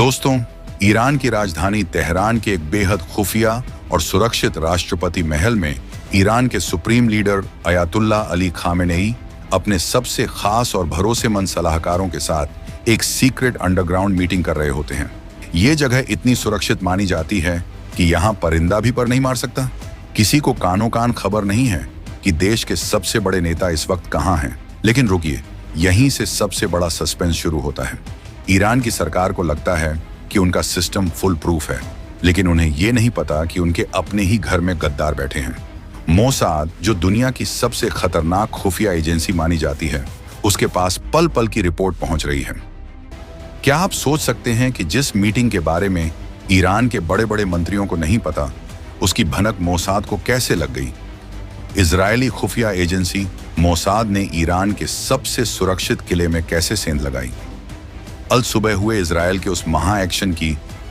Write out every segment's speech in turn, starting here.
दोस्तों, ईरान की राजधानी तेहरान के एक बेहद खुफिया और सुरक्षित राष्ट्रपति महल में ईरान के supreme leader Ayatollah Ali Khamenei अपने सबसे खास और भरोसेमंद सलाहकारों के साथ एक सीक्रेट अंडरग्राउंड मीटिंग कर रहे होते हैं। ये जगह इतनी सुरक्षित मानी जाती है कि यहाँ परिंदा भी पर नहीं मार सकता। किसी को कानों कान खबर नहीं है कि देश के सबसे बड़े नेता इस वक्त कहाँ हैं। लेकिन रुकिए, यहीं से सबसे बड़ा सस्पेंस शुरू होता है। ईरान की सरकार को लगता है कि उनका सिस्टम फुल प्रूफ है, लेकिन उन्हें यह नहीं पता कि उनके अपने ही घर में गद्दार बैठे हैं। मोसाद, जो दुनिया की सबसे खतरनाक खुफिया एजेंसी मानी जाती है, उसके पास पल पल की रिपोर्ट पहुंच रही है। क्या आप सोच सकते हैं कि जिस मीटिंग के बारे में ईरान के बड़े बड़े मंत्रियों को नहीं पता, उसकी भनक मोसाद को कैसे लग गई? इजरायली खुफिया एजेंसी मोसाद ने ईरान के सबसे सुरक्षित किले में कैसे सेंध लगाई? अल सुबह हुए इजरायल के उस महा एक्शन की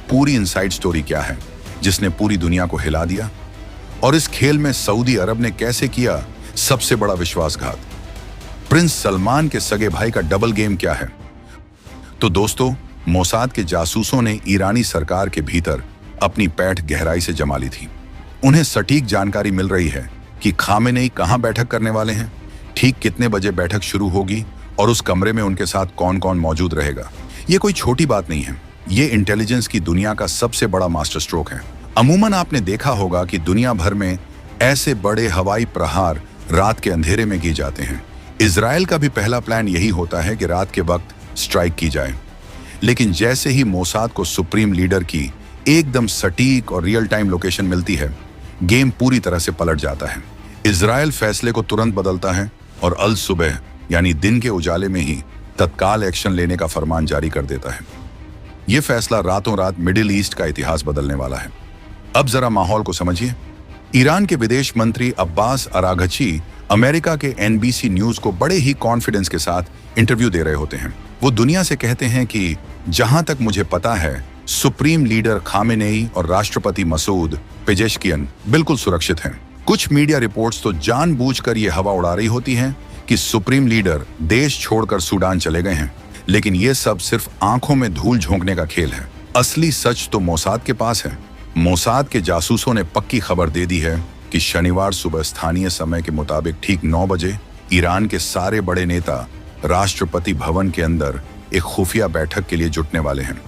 पूरी इनसाइड स्टोरी क्या है जिसने पूरी दुनिया को हिला दिया? और इस खेल में सऊदी अरब ने कैसे किया सबसे बड़ा विश्वासघात? प्रिंस सलमान के सगे भाई का डबल गेम क्या है? तो दोस्तों, मोसाद के जासूसों ने ईरानी सरकार के भीतर अपनी पैठ गहराई से जमा ली थी। उन्हें सटीक जानकारी मिल रही है कि खामेनेई कहां बैठक करने वाले हैं, ठीक कितने बजे बैठक शुरू होगी और उस कमरे में उनके साथ कौन कौन मौजूद रहेगा। ये कोई छोटी बात नहीं है, ये इंटेलिजेंस की दुनिया का सबसे बड़ा मास्टर स्ट्रोक है। अमूमन आपने देखा होगा कि दुनिया भर में ऐसे बड़े हवाई प्रहार रात के अंधेरे में किए जाते हैं। इजराइल का भी पहला प्लान यही होता है कि रात के वक्त स्ट्राइक की जाए, लेकिन जैसे ही मोसाद को सुप्रीम लीडर की एकदम सटीक और रियल टाइम लोकेशन मिलती है, गेम पूरी तरह से पलट जाता है। इजराइल फैसले को तुरंत बदलता है और अल सुबह यानी दिन के उजाले में ही तत्काल एक्शन लेने का फरमान जारी कर देता है। यह फैसला रातों रात मिडिल ईस्ट का इतिहास बदलने वाला है। अब जरा माहौल को समझिए। ईरान के विदेश मंत्री अब्बास अराघची अमेरिका के NBC न्यूज को बड़े ही कॉन्फिडेंस के साथ इंटरव्यू दे रहे होते हैं। वो दुनिया से कहते हैं कि जहां तक मुझे पता है, सुप्रीम लीडर खामेनेई और राष्ट्रपति मसूद पेजेश्कियन बिल्कुल सुरक्षित हैं। कुछ मीडिया रिपोर्ट्स तो जानबूझकर ये हवा उड़ा रही होती हैं कि सुप्रीम लीडर देश छोड़कर सूडान चले गए हैं, लेकिन ये सब सिर्फ आंखों में धूल झोंकने का खेल है। असली सच तो मोसाद के पास है। मोसाद के जासूसों ने पक्की खबर दे दी है कि शनिवार सुबह स्थानीय समय के मुताबिक ठीक 9 बजे ईरान के सारे बड़े नेता राष्ट्रपति भवन के अंदर एक खुफिया बैठक के लिए जुटने वाले हैं।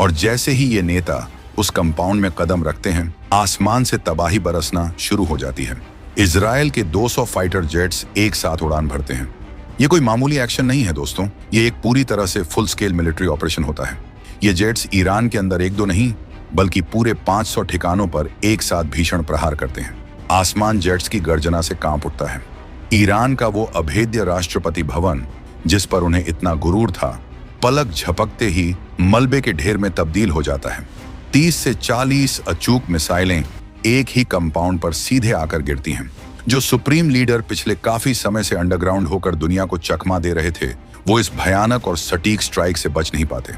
और जैसे ही ये नेता उस कंपाउंड में कदम रखते हैं, आसमान से तबाही बरसना शुरू हो जाती है। इजराइल के 200 फाइटर जेट्स एक साथ उड़ान भरते हैं। ये कोई मामूली एक्शन नहीं है दोस्तों, ये एक पूरी तरह से फुल स्केल मिलिट्री ऑपरेशन होता है। ये जेट्स ईरान के अंदर एक दो नहीं, बल्कि पूरे 500 ठिकानों पर एक साथ भीषण प्रहार करते हैं। आसमान जेट्स की गर्जना से कांप उठता है। ईरान का वो अभेद्य राष्ट्रपति भवन, जिस पर उन्हें इतना गुरूर था, पलक झपकते ही मलबे के ढेर में तब्दील हो जाता है। 30 से 40 अचूक मिसाइलें एक ही कंपाउंड पर सीधे आकर गिरती हैं। जो सुप्रीम लीडर पिछले काफी समय से अंडरग्राउंड होकर दुनिया को चकमा दे रहे थे, वो इस भयानक और सटीक स्ट्राइक से बच नहीं पाते।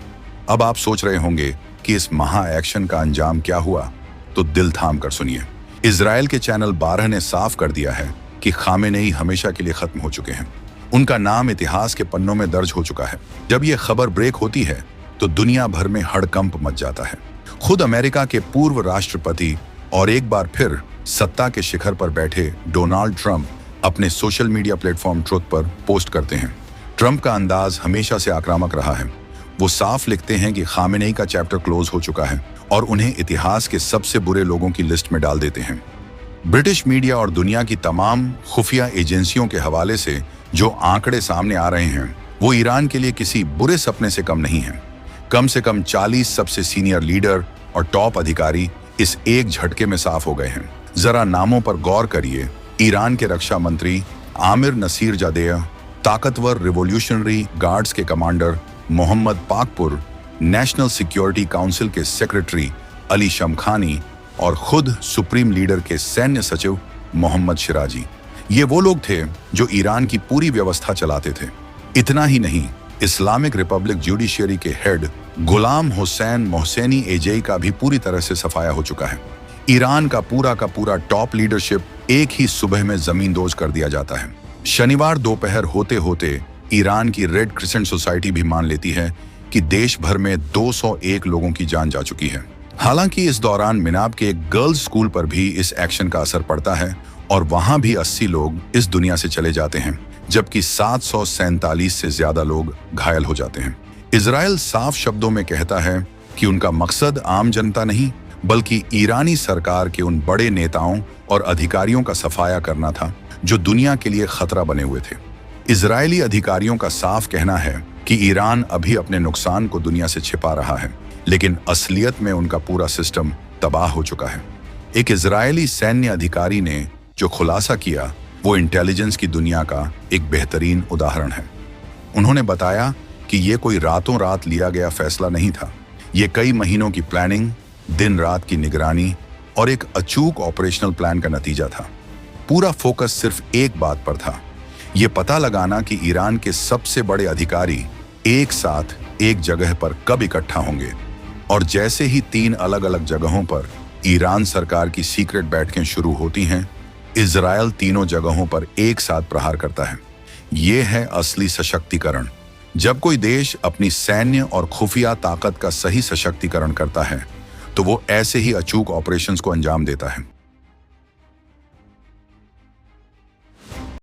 अब आप सोच रहे होंगे कि इस महा एक्शन का अंजाम क्या हुआ, तो दिल थाम कर सुनिए। इजराइल के चैनल 12 ने साफ कर दिया है कि खामेनेई हमेशा के लिए खत्म हो चुके हैं। उनका नाम इतिहास के पन्नों में दर्ज हो चुका है। जब यह खबर ब्रेक होती है तो दुनिया भर में हड़कंप मच जाता है। खुद अमेरिका के पूर्व राष्ट्रपति और एक बार फिर सत्ता के शिखर पर बैठे डोनाल्ड ट्रंप अपने सोशल मीडिया प्लेटफॉर्म ट्रुथ पर पोस्ट करते हैं। ट्रंप का अंदाज हमेशा से आक्रामक रहा है। वो साफ लिखते हैं कि खामेनेई का चैप्टर क्लोज हो चुका है और उन्हें इतिहास के सबसे बुरे लोगों की लिस्ट में डाल देते हैं। ब्रिटिश मीडिया और दुनिया की तमाम खुफिया एजेंसियों के हवाले से जो आंकड़े सामने आ रहे हैं, वो ईरान के लिए किसी बुरे सपने से कम नहीं है। कम से कम 40 सबसे सीनियर लीडर और टॉप अधिकारी इस एक झटके में साफ हो गए हैं। जरा नामों पर गौर करिए। ईरान के रक्षा मंत्री आमिर नसीरजादेह, ताकतवर रिवॉल्यूशनरी गार्ड्स के commander Mohammad Pakpour, national security council के सेक्रेटरी अली शमखानी और खुद सुप्रीम लीडर के सैन्य सचिव मोहम्मद शिराजी। ये वो लोग थे जो ईरान की पूरी व्यवस्था चलाते थे। इतना ही नहीं, इस्लामिक रिपब्लिक जुडिशियरी के head Ghulam Hossein Mohseni Ejei का भी पूरी तरह से सफाया हो चुका है। ईरान का पूरा टॉप लीडरशिप एक ही सुबह में जमींदोज कर दिया जाता है। शनिवार दोपहर होते होते ईरान की रेड क्रिसेंट सोसाइटी भी मान लेती है कि देश भर में 201 लोगों की जान जा चुकी है। हालांकि इस दौरान मिनाब के एक गर्ल्स स्कूल पर भी इस एक्शन का असर पड़ता है और वहां भी 80 लोग इस दुनिया से चले जाते हैं, जबकि 747 से ज्यादा लोग घायल हो जाते हैं। इजराइल साफ शब्दों में कहता है कि उनका मकसद आम जनता नहीं बल्कि ईरानी सरकार के उन बड़े नेताओं और अधिकारियों का सफाया करना था जो दुनिया के लिए खतरा बने हुए थे। इजरायली अधिकारियों का साफ कहना है कि ईरान अभी अपने नुकसान को दुनिया से छिपा रहा है, लेकिन असलियत में उनका पूरा सिस्टम तबाह हो चुका है। एक इजरायली सैन्य अधिकारी ने जो खुलासा किया वो इंटेलिजेंस की दुनिया का एक बेहतरीन उदाहरण है। उन्होंने बताया कि ये कोई रातों रात लिया गया फैसला नहीं था। ये कई महीनों की प्लानिंग, दिन रात की निगरानी और एक अचूक ऑपरेशनल प्लान का नतीजा था। पूरा फोकस सिर्फ एक बात पर था, ये पता लगाना कि ईरान के सबसे बड़े अधिकारी एक साथ एक जगह पर कब इकट्ठा होंगे। और जैसे ही 3 अलग अलग जगहों पर ईरान सरकार की सीक्रेट बैठकें शुरू होती हैं, इजराइल तीनों जगहों पर एक साथ प्रहार करता है। ये है असली सशक्तिकरण। जब कोई देश अपनी सैन्य और खुफिया ताकत का सही सशक्तिकरण करता है तो वो ऐसे ही अचूक ऑपरेशंस को अंजाम देता है।